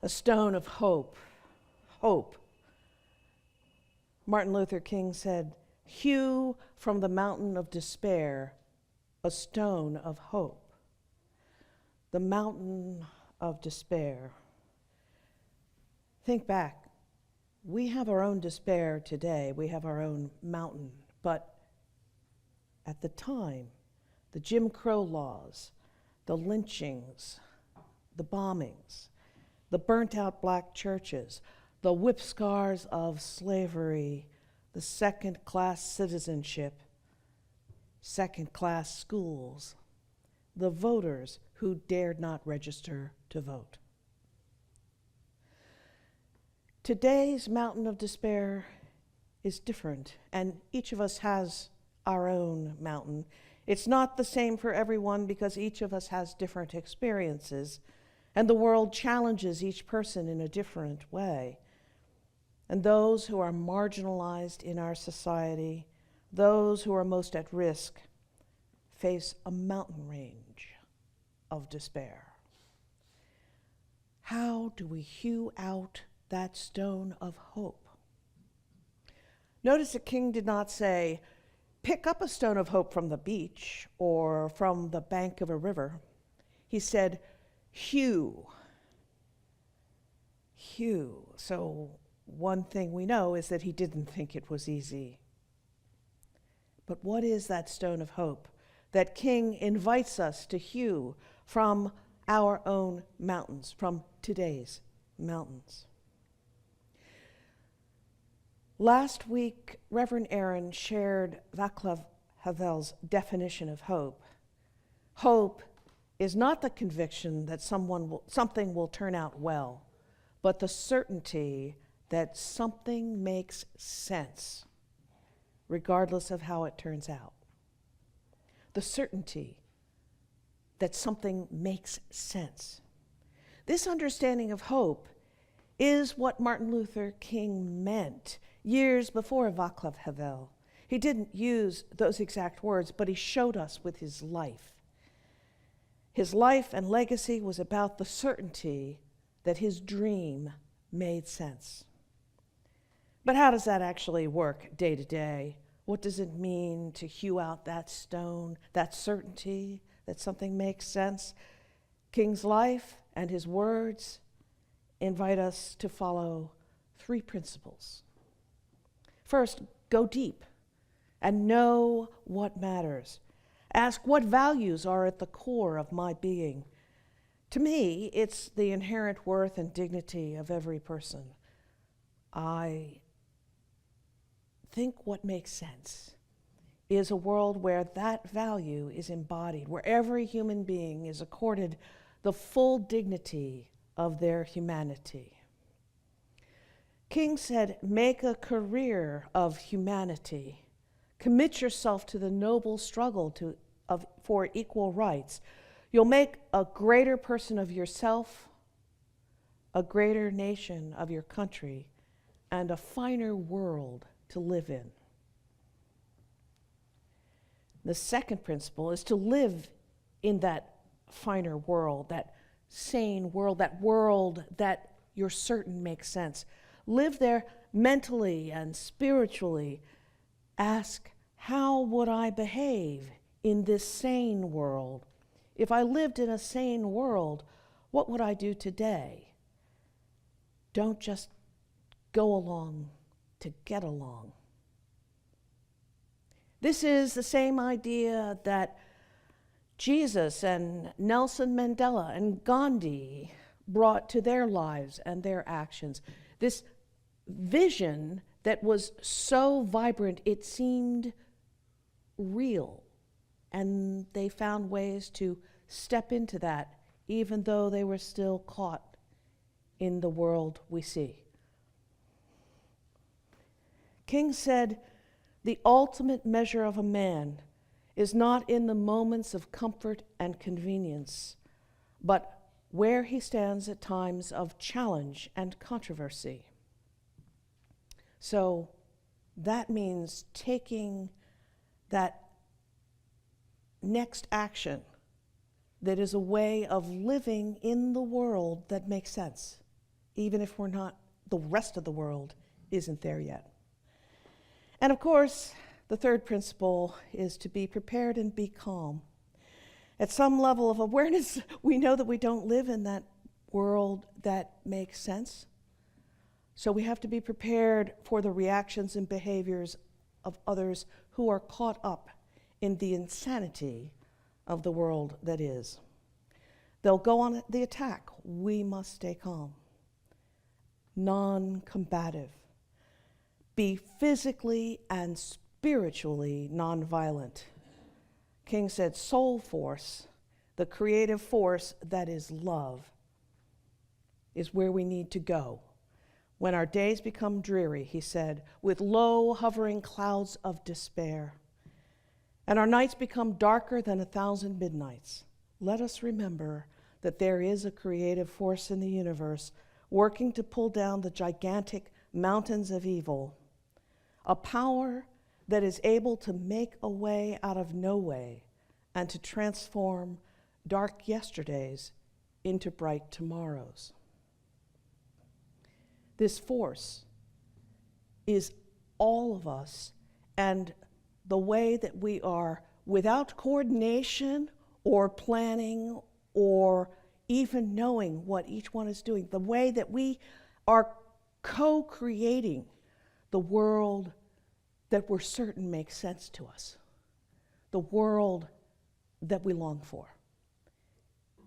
a stone of hope. Hope. Martin Luther King said, "Hew from the mountain of despair a stone of hope." The mountain of despair. Think back. We have our own despair today. We have our own mountain. But at the time, the Jim Crow laws, the lynchings, the bombings, the burnt-out black churches, the whip scars of slavery, the second-class citizenship, second-class schools, the voters who dared not register to vote. Today's mountain of despair is different, and each of us has our own mountain. It's not the same for everyone because each of us has different experiences, and the world challenges each person in a different way. And those who are marginalized in our society, those who are most at risk, face a mountain range of despair. How do we hew out that stone of hope? Notice the king did not say, pick up a stone of hope from the beach or from the bank of a river. He said, hew. Hew. So one thing we know is that he didn't think it was easy. But what is that stone of hope that King invites us to hew from our own mountains, from today's mountains? Last week, Reverend Aaron shared Václav Havel's definition of hope. Hope is not the conviction that something will turn out well, but the certainty that something makes sense, regardless of how it turns out. The certainty that something makes sense. This understanding of hope is what Martin Luther King meant years before Václav Havel. He didn't use those exact words, but he showed us with his life. His life and legacy was about the certainty that his dream made sense. But how does that actually work day to day? What does it mean to hew out that stone, that certainty that something makes sense? King's life and his words invite us to follow 3 principles. First, go deep and know what matters. Ask what values are at the core of my being. To me, it's the inherent worth and dignity of every person. I think what makes sense is a world where that value is embodied, where every human being is accorded the full dignity of their humanity. King said, make a career of humanity. Commit yourself to the noble struggle for equal rights. You'll make a greater person of yourself, a greater nation of your country, and a finer world to live in. The second principle is to live in that finer world, that sane world, that you're certain makes sense. Live there mentally and spiritually. Ask, how would I behave in this sane world? If I lived in a sane world, what would I do today? Don't just go along to get along. This is the same idea that Jesus and Nelson Mandela and Gandhi brought to their lives and their actions. This vision that was so vibrant, it seemed real. And they found ways to step into that, even though they were still caught in the world we see. King said, the ultimate measure of a man is not in the moments of comfort and convenience, but where he stands at times of challenge and controversy. So that means taking that next action that is a way of living in the world that makes sense. even if we're not, the rest of the world isn't there yet. And of course, the third principle is to be prepared and be calm. At some level of awareness, we know that we don't live in that world that makes sense. So we have to be prepared for the reactions and behaviors of others who are caught up in the insanity of the world that is. They'll go on the attack. We must stay calm. Non-combative. Be physically and spiritually non-violent. King said soul force, the creative force that is love, is where we need to go. When our days become dreary, he said, with low hovering clouds of despair, and our nights become darker than 1,000 midnights, let us remember that there is a creative force in the universe working to pull down the gigantic mountains of evil, a power that is able to make a way out of no way and to transform dark yesterdays into bright tomorrows. This force is all of us, and the way that we are, without coordination or planning or even knowing what each one is doing, the way that we are co-creating the world that we're certain makes sense to us, the world that we long for.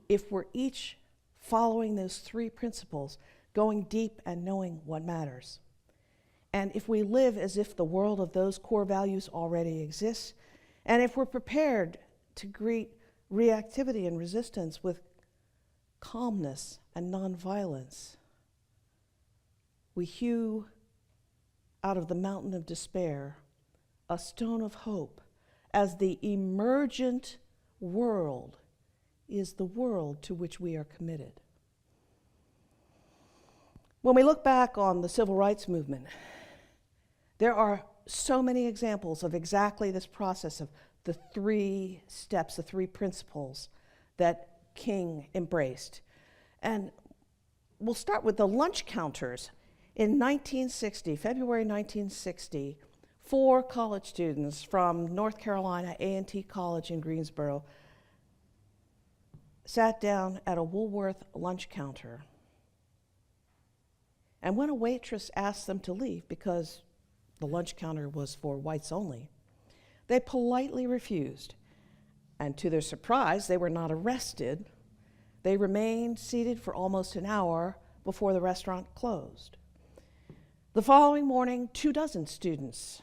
If we're each following those three principles, going deep and knowing what matters. And if we live as if the world of those core values already exists, and if we're prepared to greet reactivity and resistance with calmness and nonviolence, we hew out of the mountain of despair a stone of hope, as the emergent world is the world to which we are committed. When we look back on the civil rights movement, there are so many examples of exactly this process of the three steps, the three principles that King embraced. And we'll start with the lunch counters. In 1960, February 1960, 4 college students from North Carolina A&T College in Greensboro sat down at a Woolworth lunch counter. And when a waitress asked them to leave because the lunch counter was for whites only, they politely refused. And to their surprise, they were not arrested. They remained seated for almost an hour before the restaurant closed. The following morning, 24 students,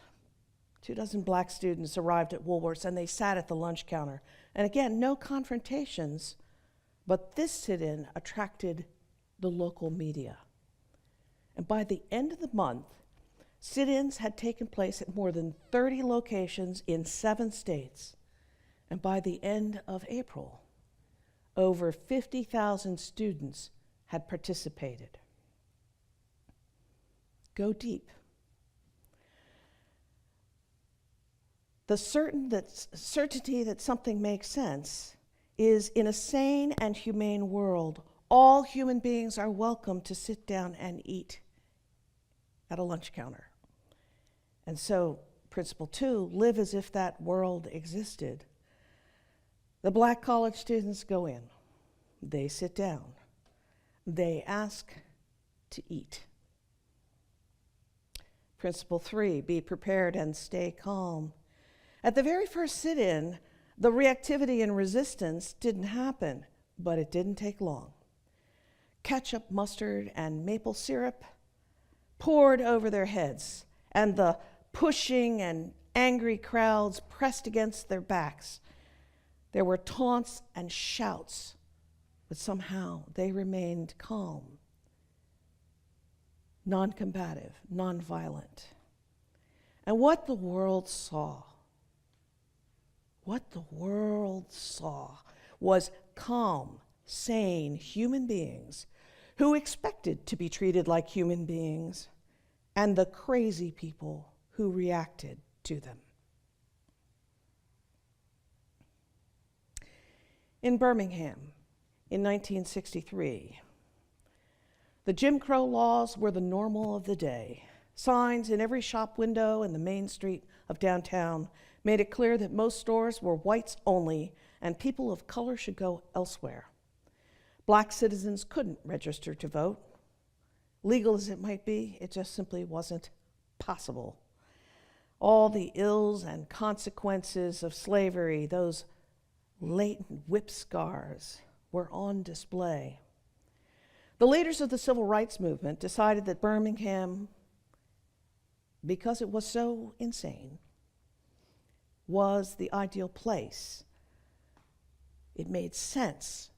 24 black students arrived at Woolworth's, and they sat at the lunch counter. And again, no confrontations, but this sit-in attracted the local media. And by the end of the month, sit-ins had taken place at more than 30 locations in 7 states. And by the end of April, over 50,000 students had participated. Go deep. The certainty that something makes sense is, in a sane and humane world, all human beings are welcome to sit down and eat at a lunch counter. And so, principle 2, live as if that world existed. The black college students go in. They sit down. They ask to eat. Principle 3, be prepared and stay calm. At the very first sit-in, the reactivity and resistance didn't happen, but it didn't take long. Ketchup, mustard, and maple syrup poured over their heads, and the pushing and angry crowds pressed against their backs. There were taunts and shouts, but somehow they remained calm, non-combative, non-violent. And what the world saw was calm, sane human beings who expected to be treated like human beings, and the crazy people who reacted to them. In Birmingham, in 1963, The Jim Crow laws were the normal of the day. Signs in every shop window in the main street of downtown made it clear that most stores were whites only and people of color should go elsewhere. Black citizens couldn't register to vote. Legal as it might be, it just simply wasn't possible. All the ills and consequences of slavery, those latent whip scars, were on display. The leaders of the civil rights movement decided that Birmingham, because it was so insane, was the ideal place. It made sense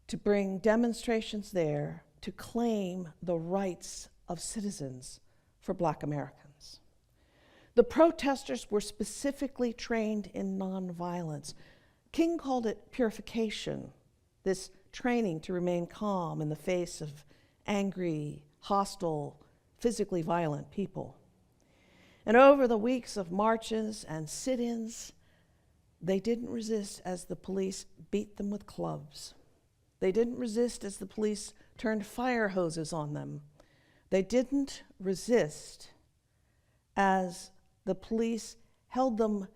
to bring demonstrations there to claim the rights of citizens for Black Americans. The protesters were specifically trained in nonviolence. King called it purification, this training to remain calm in the face of angry, hostile, physically violent people. And over the weeks of marches and sit-ins, they didn't resist as the police beat them with clubs. They didn't resist as the police turned fire hoses on them. They didn't resist as the police held them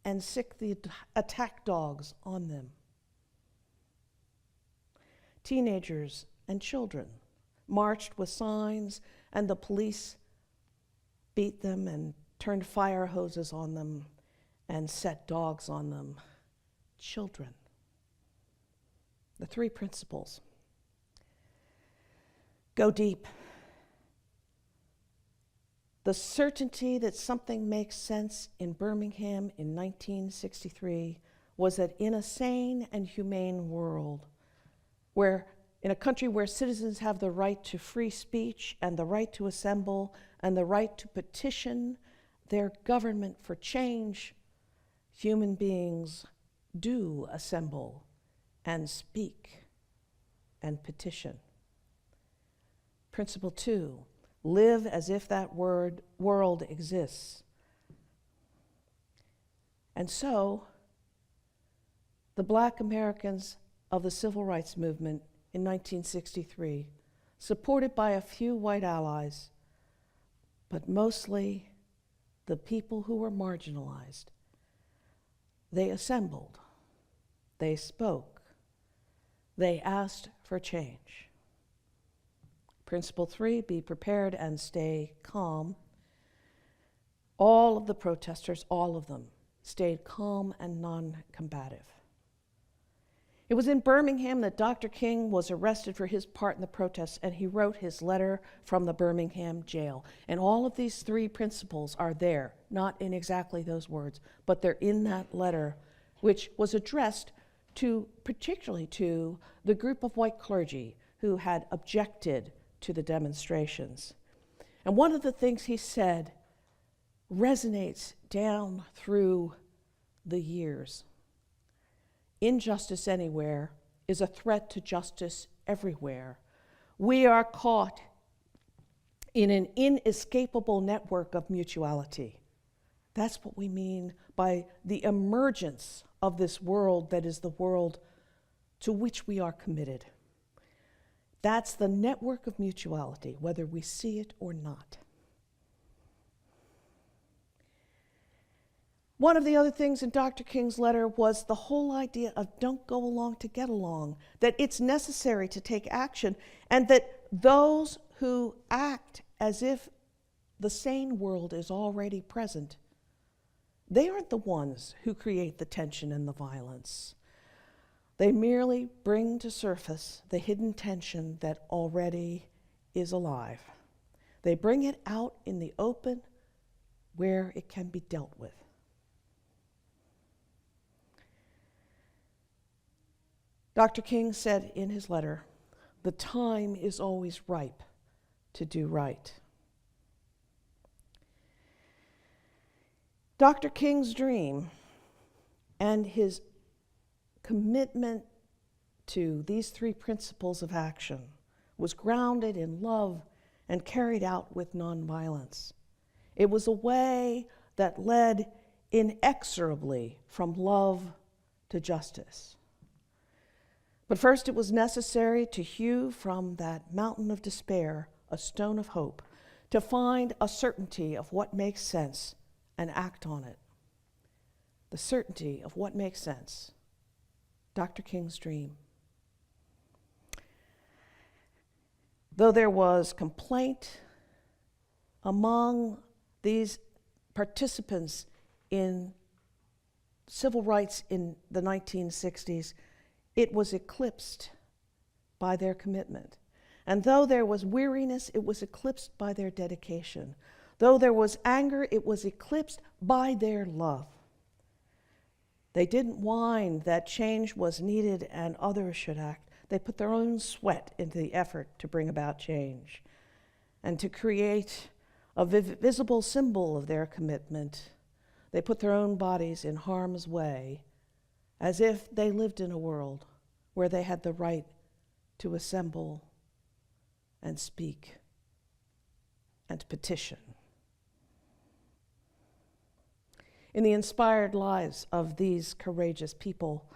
and sicked the attack dogs on them. Teenagers and children marched with signs, and the police beat them and turned fire hoses on them and set dogs on them. Children. The three principles. Go deep. The certainty that something makes sense in Birmingham in 1963 was that in a sane and humane world, in a country where citizens have the right to free speech and the right to assemble and the right to petition their government for change, human beings do assemble and speak and petition. Principle 2, live as if that world exists. And so, the Black Americans of the Civil Rights Movement in 1963, supported by a few white allies, but mostly the people who were marginalized, they assembled, they spoke, they asked for change. Principle 3, be prepared and stay calm. All of the protesters, all of them, stayed calm and non-combative. It was in Birmingham that Dr. King was arrested for his part in the protests, and he wrote his letter from the Birmingham jail. And all of these three principles are there, not in exactly those words, but they're in that letter, which was addressed particularly to the group of white clergy who had objected to the demonstrations. And one of the things he said resonates down through the years. Injustice anywhere is a threat to justice everywhere. We are caught in an inescapable network of mutuality. That's what we mean by the emergence of this world that is the world to which we are committed. That's the network of mutuality, whether we see it or not. One of the other things in Dr. King's letter was the whole idea of don't go along to get along, that it's necessary to take action, and that those who act as if the sane world is already present, they aren't the ones who create the tension and the violence. They merely bring to surface the hidden tension that already is alive. They bring it out in the open where it can be dealt with. Dr. King said in his letter, the time is always ripe to do right. Dr. King's dream and his commitment to these three principles of action was grounded in love and carried out with nonviolence. It was a way that led inexorably from love to justice. But first it was necessary to hew from that mountain of despair a stone of hope, to find a certainty of what makes sense and act on it. The certainty of what makes sense. Dr. King's dream. Though there was complaint among these participants in civil rights in the 1960s, it was eclipsed by their commitment. And though there was weariness, it was eclipsed by their dedication. Though there was anger, it was eclipsed by their love. They didn't whine that change was needed and others should act. They put their own sweat into the effort to bring about change and to create a visible symbol of their commitment. They put their own bodies in harm's way as if they lived in a world where they had the right to assemble and speak and petition. In the inspired lives of these courageous people,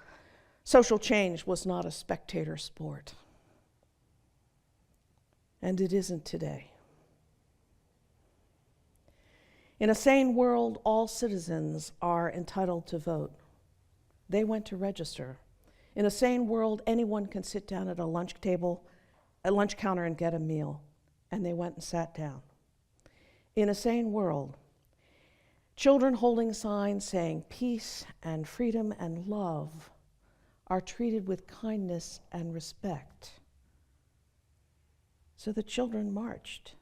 social change was not a spectator sport. And it isn't today. In a sane world, all citizens are entitled to vote. They went to register. In a sane world, anyone can sit down at a lunch counter and get a meal. And they went and sat down. In a sane world, children holding signs saying peace and freedom and love are treated with kindness and respect. So the children marched.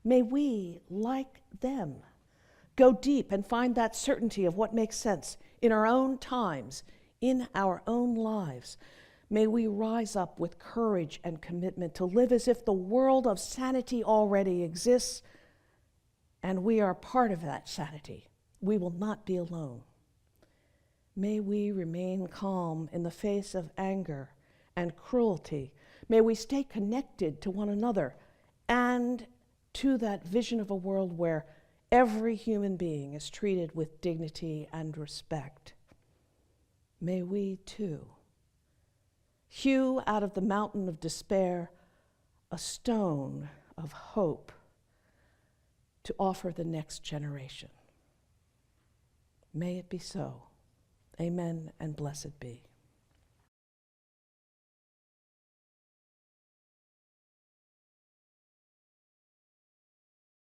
May we, like them, go deep and find that certainty of what makes sense in our own times, in our own lives. May we rise up with courage and commitment to live as if the world of sanity already exists, and we are part of that sanity. We will not be alone. May we remain calm in the face of anger and cruelty. May we stay connected to one another and to that vision of a world where every human being is treated with dignity and respect. May we, too, hew out of the mountain of despair a stone of hope to offer the next generation. May it be so. Amen and blessed be.